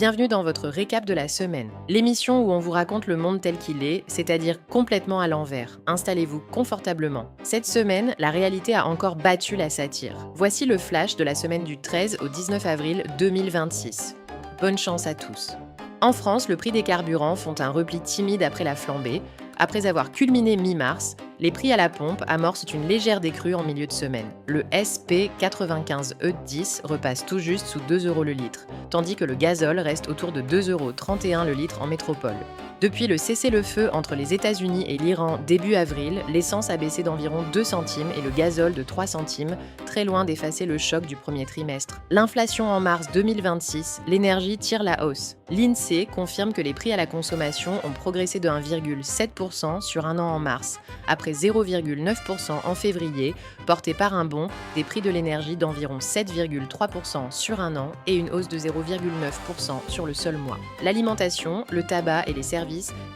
Bienvenue dans votre récap de la semaine, l'émission où on vous raconte le monde tel qu'il est, c'est-à-dire complètement à l'envers. Installez-vous confortablement. Cette semaine, la réalité a encore battu la satire. Voici le flash de la semaine du 13 au 19 avril 2026. Bonne chance à tous. En France, le prix des carburants font un repli timide après la flambée. Après avoir culminé mi-mars, les prix à la pompe amorcent une légère décrue en milieu de semaine. Le SP95E10 repasse tout juste sous 2 € le litre, tandis que le gazole reste autour de 2,31 € le litre en métropole. Depuis le cessez-le-feu entre les États-Unis et l'Iran début avril, l'essence a baissé d'environ 2 centimes et le gazole de 3 centimes, très loin d'effacer le choc du premier trimestre. L'inflation en mars 2026, l'énergie tire la hausse. L'INSEE confirme que les prix à la consommation ont progressé de 1,7% sur un an en mars, après 0,9% en février, porté par un bond des prix de l'énergie d'environ 7,3% sur un an et une hausse de 0,9% sur le seul mois. L'alimentation, le tabac et les services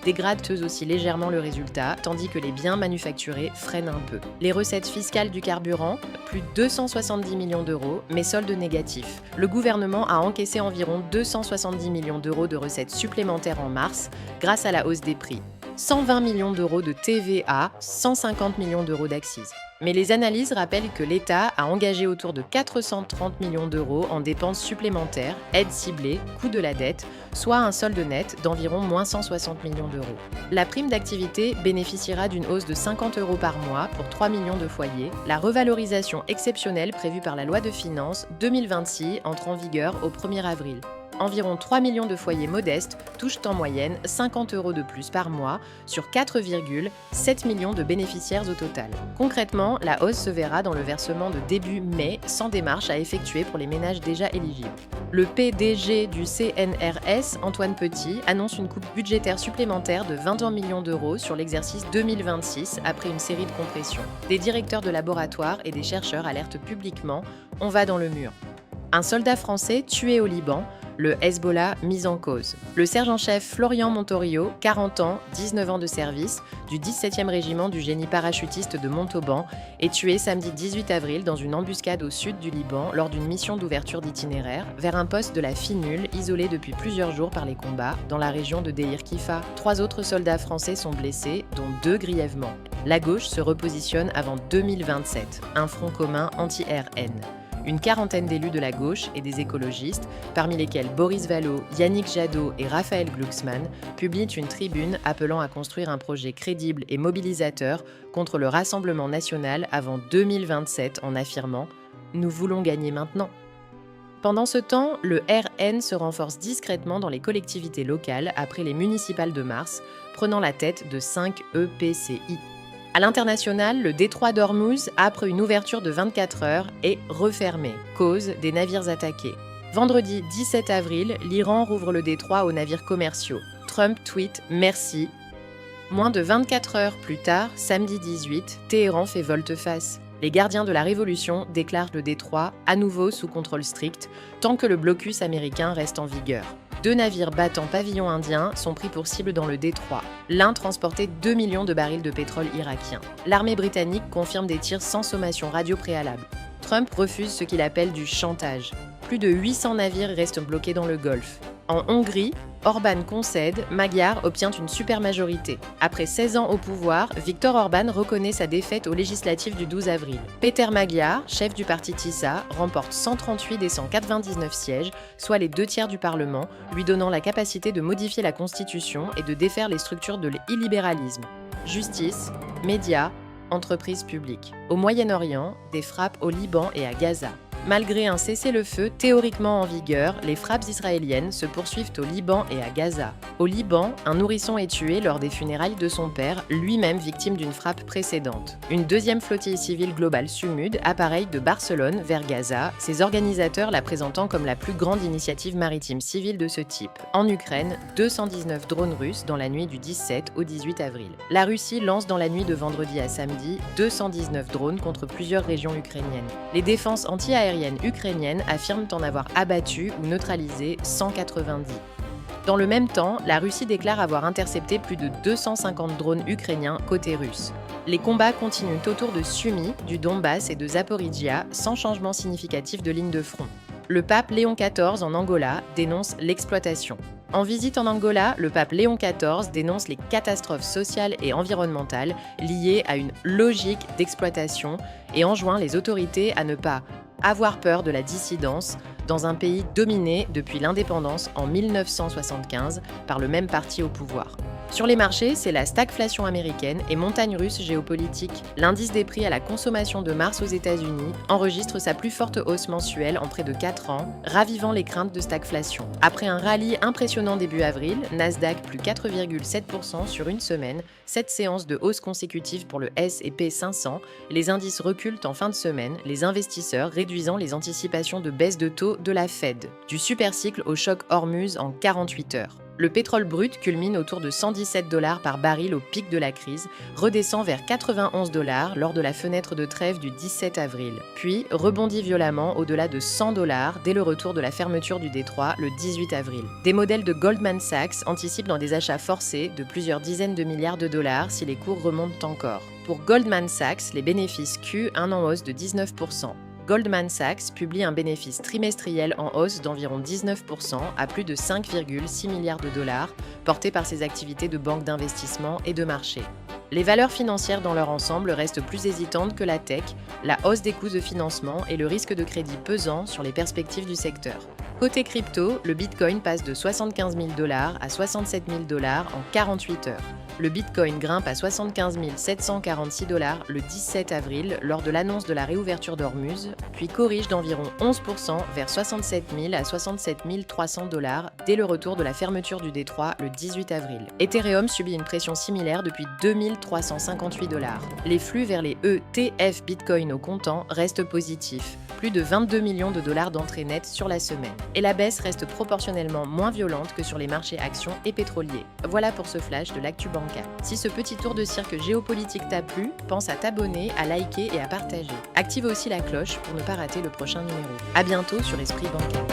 dégradent eux aussi légèrement le résultat, tandis que les biens manufacturés freinent un peu. Les recettes fiscales du carburant, plus de 270 millions d'euros, mais solde négatif. Le gouvernement a encaissé environ 270 millions d'euros de recettes supplémentaires en mars grâce à la hausse des prix. 120 millions d'euros de TVA, 150 millions d'euros d'accises. Mais les analyses rappellent que l'État a engagé autour de 430 millions d'euros en dépenses supplémentaires, aides ciblées, coût de la dette, soit un solde net d'environ moins 160 millions d'euros. La prime d'activité bénéficiera d'une hausse de 50 € par mois pour 3 millions de foyers. La revalorisation exceptionnelle prévue par la loi de finances 2026 entre en vigueur au 1er avril. Environ 3 millions de foyers modestes touchent en moyenne 50 € de plus par mois sur 4,7 millions de bénéficiaires au total. Concrètement, la hausse se verra dans le versement de début mai sans démarche à effectuer pour les ménages déjà éligibles. Le PDG du CNRS, Antoine Petit, annonce une coupe budgétaire supplémentaire de 21 millions d'euros sur l'exercice 2026 après une série de compressions. Des directeurs de laboratoires et des chercheurs alertent publiquement « On va dans le mur ». Un soldat français tué au Liban, le Hezbollah mis en cause. Le sergent-chef Florian Montorio, 40 ans, 19 ans de service, du 17e régiment du génie parachutiste de Montauban, est tué samedi 18 avril dans une embuscade au sud du Liban lors d'une mission d'ouverture d'itinéraire vers un poste de la FINUL isolé depuis plusieurs jours par les combats dans la région de Deir Kifa. 3 autres soldats français sont blessés, dont 2 grièvement. La gauche se repositionne avant 2027, un front commun anti-RN. Une quarantaine d'élus de la gauche et des écologistes, parmi lesquels Boris Vallaud, Yannick Jadot et Raphaël Glucksmann, publient une tribune appelant à construire un projet crédible et mobilisateur contre le Rassemblement national avant 2027 en affirmant « Nous voulons gagner maintenant ». Pendant ce temps, le RN se renforce discrètement dans les collectivités locales après les municipales de mars, prenant la tête de 5 EPCI. À l'international, le détroit d'Ormuz, après une ouverture de 24 heures, est refermé, cause des navires attaqués. Vendredi 17 avril, l'Iran rouvre le détroit aux navires commerciaux. Trump tweet « Merci ». Moins de 24 heures plus tard, samedi 18, Téhéran fait volte-face. Les gardiens de la Révolution déclarent le détroit à nouveau sous contrôle strict, tant que le blocus américain reste en vigueur. 2 navires battant pavillon indien sont pris pour cible dans le détroit. L'un transportait 2 millions de barils de pétrole irakien. L'armée britannique confirme des tirs sans sommation radio préalable. Trump refuse ce qu'il appelle du chantage. Plus de 800 navires restent bloqués dans le Golfe. En Hongrie, Orban concède, Magyar obtient une supermajorité. Après 16 ans au pouvoir, Viktor Orban reconnaît sa défaite aux législatives du 12 avril. Péter Magyar, chef du parti TISA, remporte 138 des 199 sièges, soit les 2 tiers du Parlement, lui donnant la capacité de modifier la Constitution et de défaire les structures de l'illibéralisme. Justice, médias, entreprises publiques. Au Moyen-Orient, des frappes au Liban et à Gaza. Malgré un cessez-le-feu théoriquement en vigueur, les frappes israéliennes se poursuivent au Liban et à Gaza. Au Liban, un nourrisson est tué lors des funérailles de son père, lui-même victime d'une frappe précédente. Une 2e flottille civile globale SUMUD appareille de Barcelone vers Gaza, ses organisateurs la présentant comme la plus grande initiative maritime civile de ce type. En Ukraine, 219 drones russes dans la nuit du 17 au 18 avril. La Russie lance dans la nuit de vendredi à samedi 219 drones contre plusieurs régions ukrainiennes. Les défenses anti-aériennes ukrainiennes affirment en avoir abattu ou neutralisé 190. Dans le même temps, la Russie déclare avoir intercepté plus de 250 drones ukrainiens côté russe. Les combats continuent autour de Sumy, du Donbass et de Zaporijia, sans changement significatif de ligne de front. Le pape Léon XIV en Angola dénonce l'exploitation. En visite en Angola, le pape Léon XIV dénonce les catastrophes sociales et environnementales liées à une logique d'exploitation et enjoint les autorités à ne pas avoir peur de la dissidence dans un pays dominé depuis l'indépendance en 1975 par le même parti au pouvoir. Sur les marchés, c'est la stagflation américaine et montagne russe géopolitique. L'indice des prix à la consommation de mars aux États-Unis enregistre sa plus forte hausse mensuelle en près de 4 ans, ravivant les craintes de stagflation. Après un rallye impressionnant début avril, Nasdaq plus 4,7% sur une semaine, 7 séances de hausse consécutives pour le S&P 500, les indices reculent en fin de semaine, les investisseurs réduisant les anticipations de baisse de taux de la Fed, du supercycle au choc Hormuz en 48 heures. Le pétrole brut culmine autour de 117 $ par baril au pic de la crise, redescend vers 91 $ lors de la fenêtre de trêve du 17 avril, puis rebondit violemment au-delà de 100 $ dès le retour de la fermeture du détroit le 18 avril. Des modèles de Goldman Sachs anticipent dans des achats forcés de plusieurs dizaines de milliards de dollars si les cours remontent encore. Pour Goldman Sachs, les bénéfices Q1 en hausse de 19%. Goldman Sachs publie un bénéfice trimestriel en hausse d'environ 19% à plus de 5,6 milliards de dollars, porté par ses activités de banque d'investissement et de marché. Les valeurs financières dans leur ensemble restent plus hésitantes que la tech, la hausse des coûts de financement et le risque de crédit pesant sur les perspectives du secteur. Côté crypto, le Bitcoin passe de 75 000 $ à 67 000 $ en 48 heures. Le Bitcoin grimpe à 75 746 $ le 17 avril lors de l'annonce de la réouverture d'Hormuz, puis corrige d'environ 11% vers 67 000 à 67 300 $ dès le retour de la fermeture du détroit le 18 avril. Ethereum subit une pression similaire depuis 2358 $. Les flux vers les ETF Bitcoin au comptant restent positifs, plus de 22 millions de dollars d'entrées nettes sur la semaine. Et la baisse reste proportionnellement moins violente que sur les marchés actions et pétroliers. Voilà pour ce flash de l'actu bancaire. Si ce petit tour de cirque géopolitique t'a plu, pense à t'abonner, à liker et à partager. Active aussi la cloche pour ne pas rater le prochain numéro. À bientôt sur Esprit Bancaire.